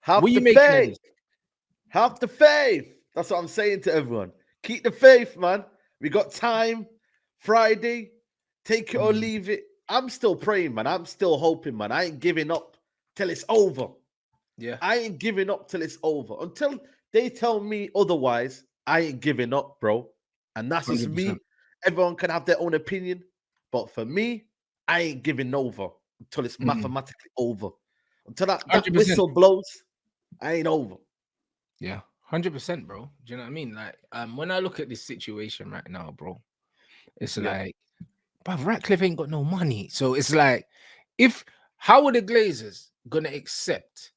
What Have are you the making of faith. this? Have the faith. That's what I'm saying to everyone. Keep the faith, man. We got time. Friday. Take it or Mm. leave it. I'm still praying, man. I'm still hoping, man. I ain't giving up till it's over. Yeah, I ain't giving up till it's over. Until they tell me otherwise, I ain't giving up, bro. And that's just 100%. me. Everyone can have their own opinion. But for me, I ain't giving over until it's Mm. mathematically over. Until that 100%. whistle blows, I ain't over. Yeah, 100%, bro. Do you know what I mean? Like, when I look at this situation right now, bro, it's Yeah. like, bruv, Ratcliffe ain't got no money. So it's like, how are the Glazers gonna accept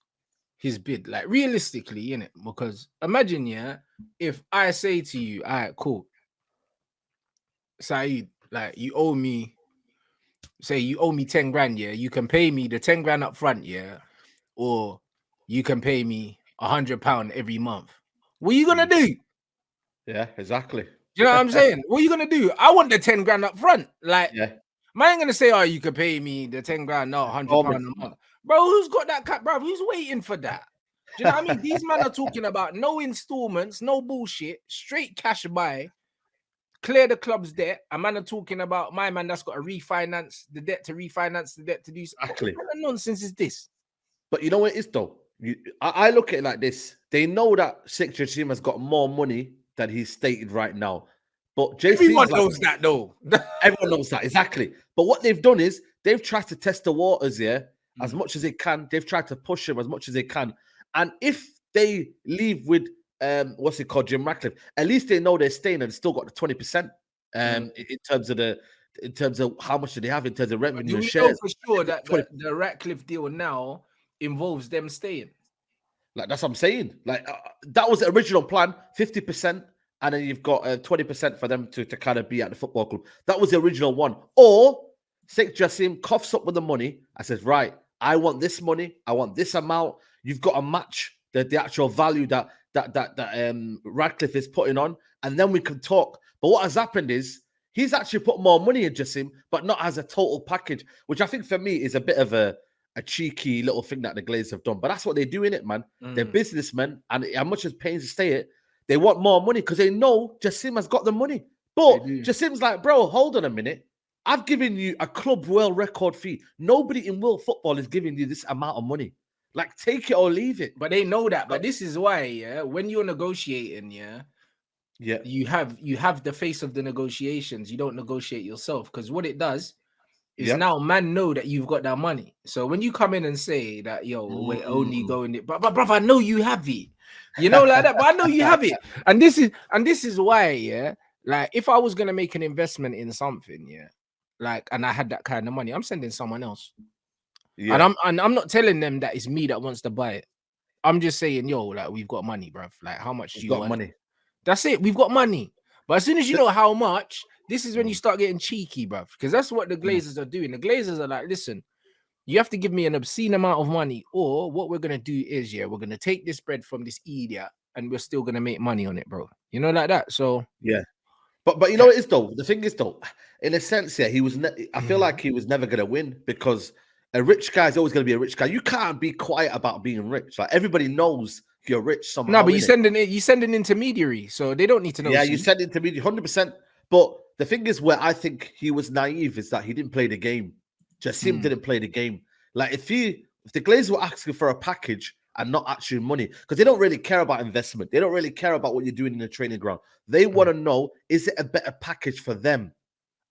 his bid? Like, realistically, innit? Because imagine, yeah, if I say to you, all right, cool, Saeed, like, you owe me 10 grand, yeah, you can pay me the 10 grand up front, yeah, or you can pay me £100 every month. What are you gonna do? Yeah, exactly. You know what I'm saying? What are you gonna do? I want the 10 grand up front. Like, Yeah. man ain't gonna say, oh, you could pay me the 10 grand, not £100 a month. Bro, who's got that cut, bro? Who's waiting for that? Do you know what I mean? These men are talking about no installments, no bullshit, straight cash buy, clear the club's debt. A man are talking about my man that's got to refinance the debt to do. Exactly. What kind of nonsense is this? But you know what it is though? I look at it like this. They know that Sheikh Jassim has got more money than he's stated right now. But Everyone Jassim's like, knows that though. everyone knows that, exactly. But what they've done is they've tried to test the waters here as Mm. much as they can. They've tried to push him as much as they can. And if they leave with what's it called, Jim Ratcliffe, at least they know they're staying and still got the 20% in terms of how much do they have in terms of But revenue do and we know shares. for sure They've got that 20. the Ratcliffe deal now involves them staying? Like that's what I'm saying. Like that was the original plan, 50%, and then you've got 20% for them to kind of be at the football club. That was the original one. Or Sheikh Jassim coughs up with the money and says, right, I want this money, I want this amount. You've got to match the actual value that Radcliffe is putting on, and then we can talk. But what has happened is he's actually put more money in Jassim, but not as a total package, which I think for me is a bit of a cheeky little thing that the Glazers have done. But that's what they do in it, man. They're businessmen, and as much as pains to say it, they want more money because they know Jassim has got the money. But Jassim's like, bro, hold on a minute. I've given you a club world record fee. Nobody in world football is giving you this amount of money. Like, take it or leave it. But they know that. But this is why, yeah, when you're negotiating, yeah, you have the face of the negotiations. You don't negotiate yourself, because what it does is now man know that you've got that money. So when you come in and say that, yo, we're only going it, but brother, I know you have it. You know, like that, but I know you have it. And this is why, yeah, like if I was gonna make an investment in something, yeah, like, and I had that kind of money, I'm sending someone else. And I'm not telling them that it's me that wants to buy it. I'm just saying, yo, like, we've got money, bruv. Like, how much do you want? Money. That's it. We've got money. But as soon as you know how much, this is when you start getting cheeky, bruv. Because that's what the Glazers are doing. The Glazers are like, listen, you have to give me an obscene amount of money, or what we're gonna do is, yeah, we're gonna take this bread from this idiot, and we're still gonna make money on it, bro. You know, like that. So yeah. But you know what it is though. The thing is though, in a sense, yeah, he was. I feel like he was never gonna win because a rich guy is always gonna be a rich guy. You can't be quiet about being rich. Like everybody knows you're rich somehow. no, but you send an intermediary, so they don't need to know. Yeah, you send it to me 100%. But the thing is, where I think he was naive is that he didn't play the game. Jassim didn't play the game. Like if the Glazers were asking for a package and not actually money, because they don't really care about investment. They don't really care about what you're doing in the training ground. They want to know, is it a better package for them?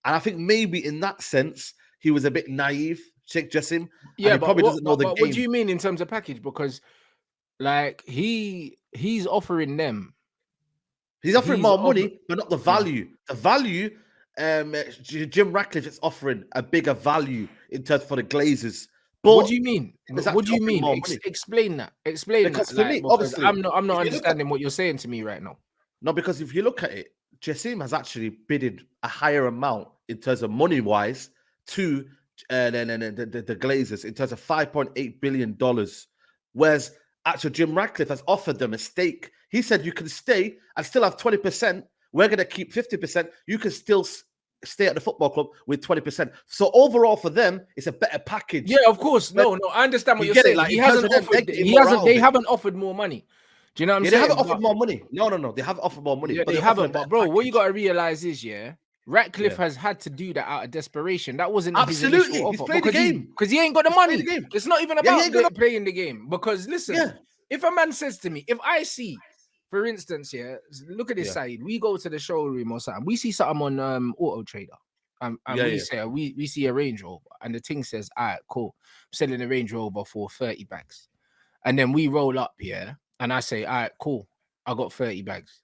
And I think maybe in that sense, he was a bit naive, Sheikh Jassim. Yeah, and he but probably doesn't know the game. What do you mean in terms of package? Because like he's offering them. He's offering more money, but not the value. The value, Jim Ratcliffe is offering a bigger value in terms for the Glazers. But what do you mean? What do you mean? Explain that. Explain because that. For like, me, because obviously, I'm not understanding what you're saying to me right now. No, because if you look at it, Jassim has actually bidded a higher amount in terms of money-wise to the Glazers in terms of $5.8 billion. Whereas actually Jim Ratcliffe has offered them a stake. He said you can stay and still have 20%. We're going to keep 50%. You can still stay at the football club with 20%. So overall for them, it's a better package. Yeah, of course. No, I understand what you're saying. Like, he hasn't offered. They haven't offered more money. Do you know what I'm saying? They haven't offered more money. No. They haven't offered more money. Yeah, but they haven't. But bro, what you got to realize is, Ratcliffe has had to do that out of desperation. That wasn't his initial offer. He's played the game because he ain't got the money. It's not even about playing the game. Because listen, if a man says to me, if I see, for instance, look at this side. We go to the showroom or something. We see something on Auto Trader. And we see a Range Rover, and the thing says, all right, cool. I'm selling a Range Rover for 30 bags. And then we roll up here, and I say, all right, cool. I got 30 bags.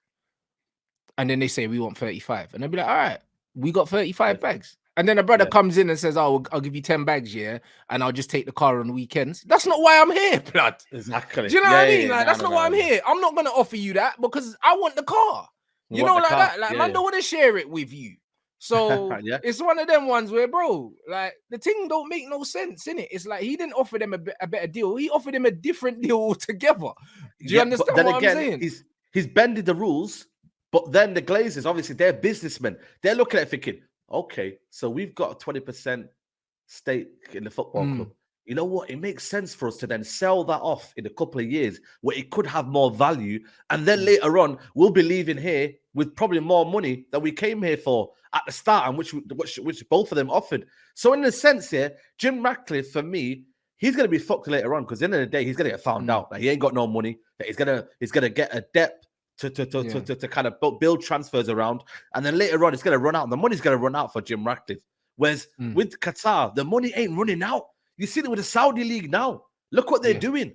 And then they say, we want 35. And I'll be like, all right, we got 35 bags. And then a brother comes in and says, oh, I'll give you 10 bags, and I'll just take the car on weekends. That's not why I'm here, blood. Exactly. Do you know what I mean? That's not why I'm here. I'm not going to offer you that because I want the car. You know, like that. Like, man don't want to share it with you. So it's one of them ones where, bro, like the thing don't make no sense, innit? It's like he didn't offer them a better deal. He offered them a different deal altogether. Do you understand what I'm saying? He's bending the rules, but then the Glazers, obviously, they're businessmen. They're looking at it thinking, okay, so we've got a 20% stake in the football club. You know what? It makes sense for us to then sell that off in a couple of years where it could have more value. And then later on, we'll be leaving here with probably more money than we came here for at the start, and which both of them offered. So in a sense here, Jim Ratcliffe, for me, he's going to be fucked later on because at the end of the day, he's going to get found out that he ain't got no money, that he's going to get a debt to kind of build transfers around. And then later on, it's going to run out. The money's going to run out for Jim Ratcliffe. Whereas with Qatar, the money ain't running out. You see it with the Saudi League now. Look what they're doing.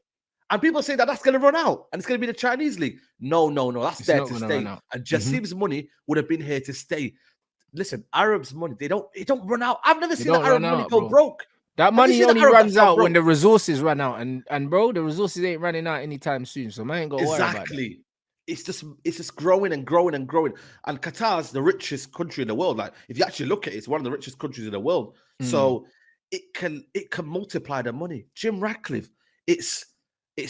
And people say that that's going to run out and it's going to be the Chinese League. No. That's there to stay. And Jassim's money would have been here to stay. Listen, Arabs' money, it don't run out. I've never seen the Arab money go broke. That money only runs out when the resources run out. And bro, the resources ain't running out anytime soon. So man ain't got to worry about that. It's just growing and growing and growing. And Qatar's the richest country in the world. Like, if you actually look at it, it's one of the richest countries in the world. So it can multiply the money. Jim Ratcliffe, it's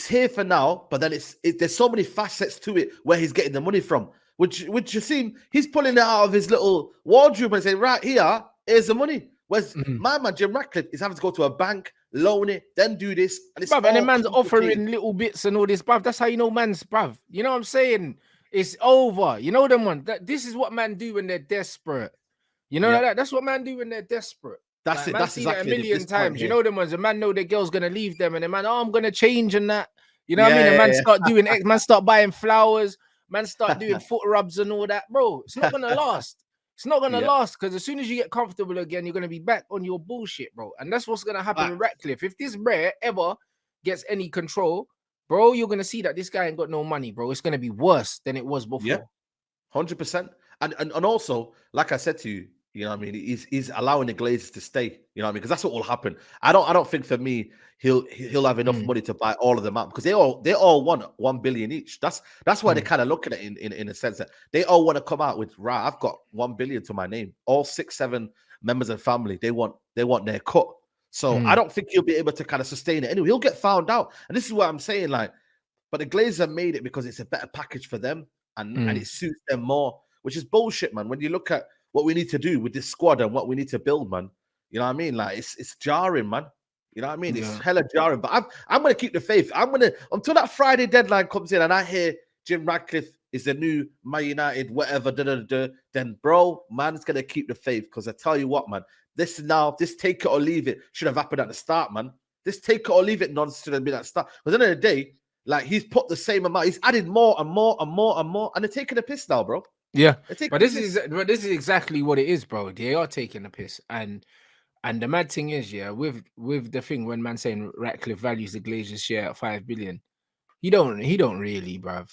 here for now, but then there's so many facets to it where he's getting the money from. Which you see, he's pulling it out of his little wardrobe and saying, right here, here's the money. Whereas my man Jim Ratcliffe is having to go to a bank, loan it, then do this. And then man's offering little bits and all this, bruv. That's how you know man's, bruv. You know what I'm saying? It's over. You know them one. This is what man do when they're desperate. You know that? That's what man do when they're desperate. That's it. That's exactly that a million times. You know them ones. A man know the girl's gonna leave them, and the man, I'm gonna change and that. You know what I mean? The man start doing man start buying flowers, man start doing foot rubs and all that, bro. It's not gonna last. It's not gonna last because as soon as you get comfortable again, you're gonna be back on your bullshit, bro. And that's what's gonna happen with Ratcliffe. If this rare ever gets any control, bro, you're gonna see that this guy ain't got no money, bro. It's gonna be worse than it was before. Yeah, 100%. And also, like I said to you, you know what I mean? He's allowing the Glazers to stay. You know what I mean? Because that's what will happen. I don't think for me he'll have enough money to buy all of them out because they all want 1 billion each. That's why they kind of look at it in a sense that they all want to come out with right. I've got 1 billion to my name. All 6-7 members of family they want their cut. So I don't think he'll be able to kind of sustain it anyway. He'll get found out, and this is what I'm saying. Like, but the Glazers have made it because it's a better package for them and it suits them more, which is bullshit, man. When you look at what we need to do with this squad and what we need to build, man. You know what I mean? Like, it's jarring, man. You know what I mean? It's hella jarring. But I'm going to keep the faith. Until that Friday deadline comes in and I hear Jim Ratcliffe is the new Man United, whatever, then, bro, man's going to keep the faith. Because I tell you what, man, this take it or leave it should have happened at the start, man. This take it or leave it nonsense should have been at the start. Because at the end of the day, like, he's put the same amount. He's added more and more and more and more. And they're taking a piss now, bro. Yeah, but this is exactly what it is, bro. They are taking a piss, and the mad thing is, with the thing when man saying Ratcliffe values the Glazers share at 5 billion, he don't really, bruv.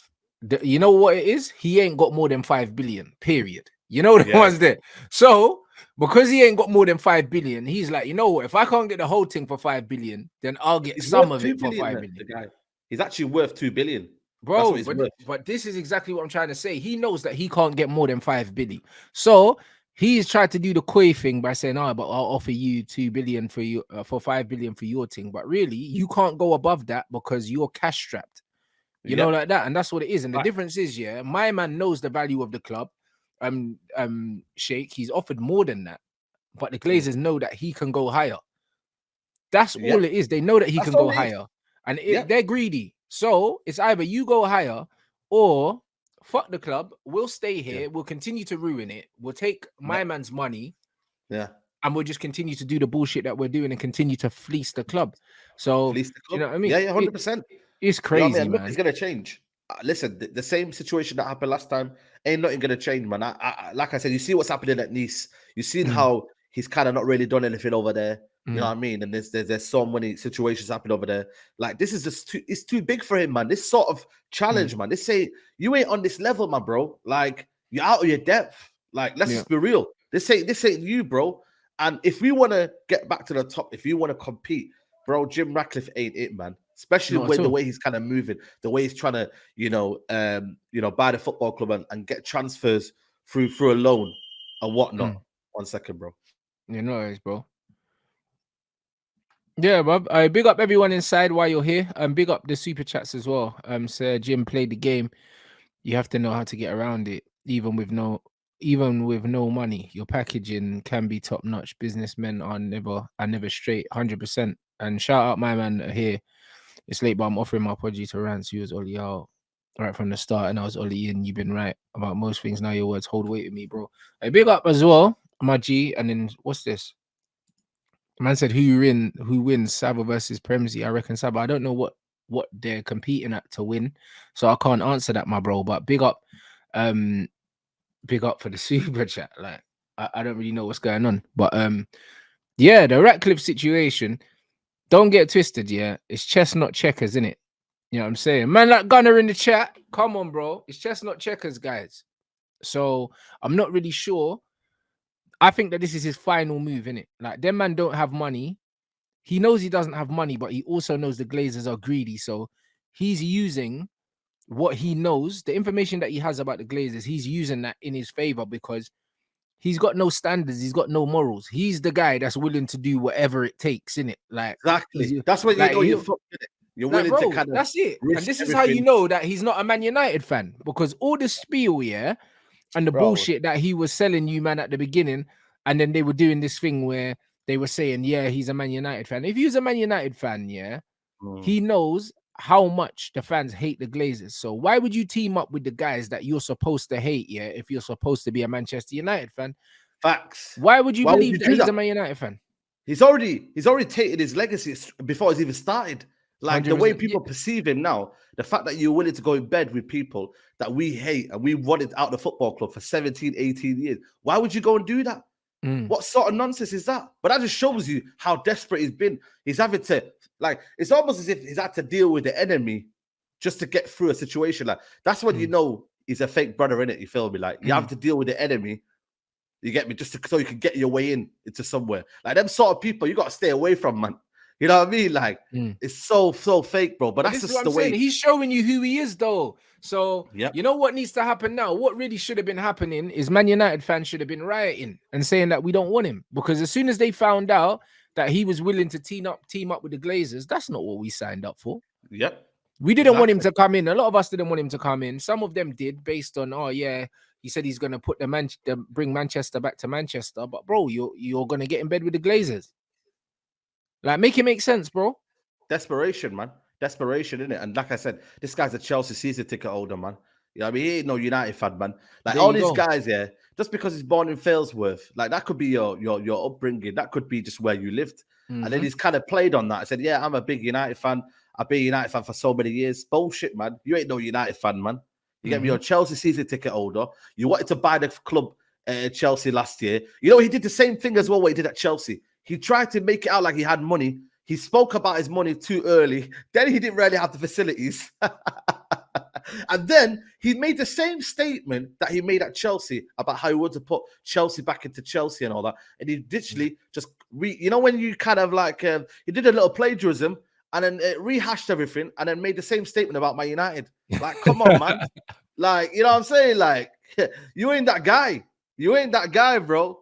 You know what it is? He ain't got more than 5 billion. Period. You know the ones there. So because he ain't got more than 5 billion, he's like, you know what? If I can't get the whole thing for 5 billion, then I'll get some of it for 5 billion. The guy, he's actually worth 2 billion. Bro, but this is exactly what I'm trying to say. He knows that he can't get more than 5 billion. So he's tried to do the koi thing by saying, but I'll offer you 2 billion for you for 5 billion for your thing. But really, you can't go above that because you're cash strapped. You know, like that. And that's what it is. And the difference is, my man knows the value of the club. Sheikh, he's offered more than that, but the Glazers know that he can go higher. That's all it is. They know that he can go higher, and they're greedy. So it's either you go higher or fuck the club. We'll stay here. We'll continue to ruin it. We'll take my man's money. And we'll just continue to do the bullshit that we're doing and continue to fleece the club. So, fleece the club. You know what I mean? Yeah, 100%. It's crazy, you know what I mean? man. Look, it's gonna change. Listen, the same situation that happened last time ain't nothing gonna change, man. Like I said, you see what's happening at Nice. You've seen how he's kind of not really done anything over there. You know what I mean? And there's so many situations happening over there. Like, this is just it's too big for him, man. This sort of challenge, man. They say you ain't on this level, man, bro. Like, you're out of your depth. Like, let's just be real. This ain't you, bro. And if we want to get back to the top, if you want to compete, bro, Jim Ratcliffe ain't it, man. Especially the way he's kind of moving, the way he's trying to, buy the football club and get transfers through a loan and whatnot. 1 second, bro. You know it, bro. Yeah, Bob. I big up everyone inside while you're here. Big up the super chats as well. Sir Jim played the game. You have to know how to get around it, even with no money. Your packaging can be top notch. Businessmen are never straight, 100%. And shout out my man here. It's late, but I'm offering my apology to Rants. You was Ollie out right from the start, and I was Ollie in. You've been right about most things. Now your words hold weight with me, bro. Hey, big up as well, my G. And then what's this? Man said who wins Saba versus Premsy. I reckon Saba. I don't know what they're competing at to win, so I can't answer that, my bro. But big up for the super chat. Like, I don't really know what's going on, but yeah, the Ratcliffe situation. Don't get twisted, yeah. It's chestnut checkers, innit? You know what I'm saying? Man, like Gunner in the chat. Come on, bro. It's chestnut checkers, guys. So I'm not really sure. I think that this is his final move, innit? Like, them man don't have money. He knows he doesn't have money, but he also knows the Glazers are greedy. So he's using what he knows, the information that he has about the Glazers, he's using that in his favor because he's got no standards. He's got no morals. He's the guy that's willing to do whatever it takes, innit? Like, exactly. That's what you know you're fucking it. You're willing to kind of. That's it. And this is how you know that he's not a Man United fan, because all the spiel, yeah, and the bullshit that he was selling you, man, at the beginning, and then they were doing this thing where they were saying, yeah, he's a Man United fan. If he was a Man United fan, yeah, he knows how much the fans hate the Glazers. So why would you team up with the guys that you're supposed to hate, yeah, if you're supposed to be a Manchester United fan? Facts. Why would you believe that he's a Man United fan? He's already taken his legacy before it's even started. Like, the way people perceive him now, the fact that you're willing to go in bed with people that we hate and we wanted out the football club for 17, 18 years. Why would you go and do that? What sort of nonsense is that? But that just shows you how desperate he's been. He's having to, like, it's almost as if he's had to deal with the enemy just to get through a situation. Like, that's when you know he's a fake brother, innit? You feel me? Like, you have to deal with the enemy. You get me? So you can get your way into somewhere. Like, them sort of people, you got to stay away from, man. You know what I mean? Like, it's so fake, bro. But that's just the way. He's showing you who he is, though. So, you know what needs to happen now? What really should have been happening is Man United fans should have been rioting and saying that we don't want him. Because as soon as they found out that he was willing to team up with the Glazers, that's not what we signed up for. Yep. We didn't want him to come in. A lot of us didn't want him to come in. Some of them did, based on, he said he's going to bring Manchester back to Manchester. But, bro, you're going to get in bed with the Glazers. Like, make it make sense, bro. Desperation, man. Desperation, innit? And like I said, this guy's a Chelsea season ticket holder, man. You know what I mean? He ain't no United fan, man. Like, all these guys, just because he's born in Failsworth, like, that could be your upbringing. That could be just where you lived. And then he's kind of played on that. I said, yeah, I'm a big United fan. I've been a United fan for so many years. Bullshit, man. You ain't no United fan, man. You get me? You're a Chelsea season ticket holder. You wanted to buy the club Chelsea last year. You know, he did the same thing as well what he did at Chelsea. He tried to make it out like he had money. He spoke about his money too early. Then he didn't really have the facilities. And then he made the same statement that he made at Chelsea about how he wanted to put Chelsea back into Chelsea and all that. And he literally just, you know, when you kind of like, he did a little plagiarism and then rehashed everything and then made the same statement about Man United. Like, come on, man. Like, you know what I'm saying? Like, you ain't that guy. You ain't that guy, bro.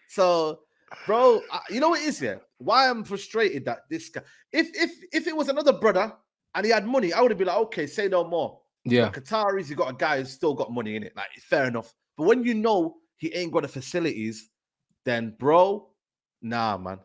So, bro, you know what it is here? Why I'm frustrated that this guy, if it was another brother and he had money, I would have been like, okay, say no more. Yeah. But Qataris, you got a guy who's still got money in it. Like, fair enough. But when you know he ain't got the facilities, then bro, nah, man.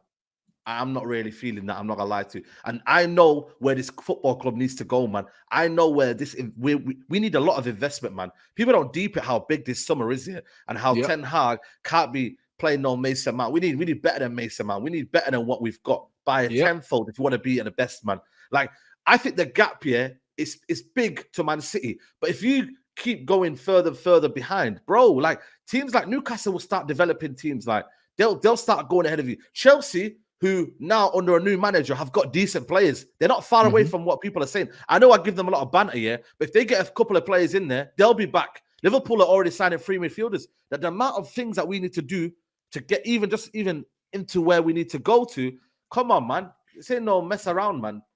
I'm not really feeling that. I'm not gonna lie to you. And I know where this football club needs to go, man. I know where this we need a lot of investment, man. People don't deep it how big this summer is here and how Ten Hag can't be playing no Mason Mount. We need better than Mason Mount. We need better than what we've got by a tenfold if you want to be at the best, man. Like I think the gap here is big to Man City, but if you keep going further behind, bro, like teams like Newcastle will start developing teams like they'll start going ahead of you. Chelsea, who now under a new manager have got decent players. They're not far away from what people are saying. I know I give them a lot of banter here, but if they get a couple of players in there, they'll be back. Liverpool are already signing 3 midfielders. That the amount of things that we need to do to get even into where we need to go to, come on, man. This ain't no mess around, man.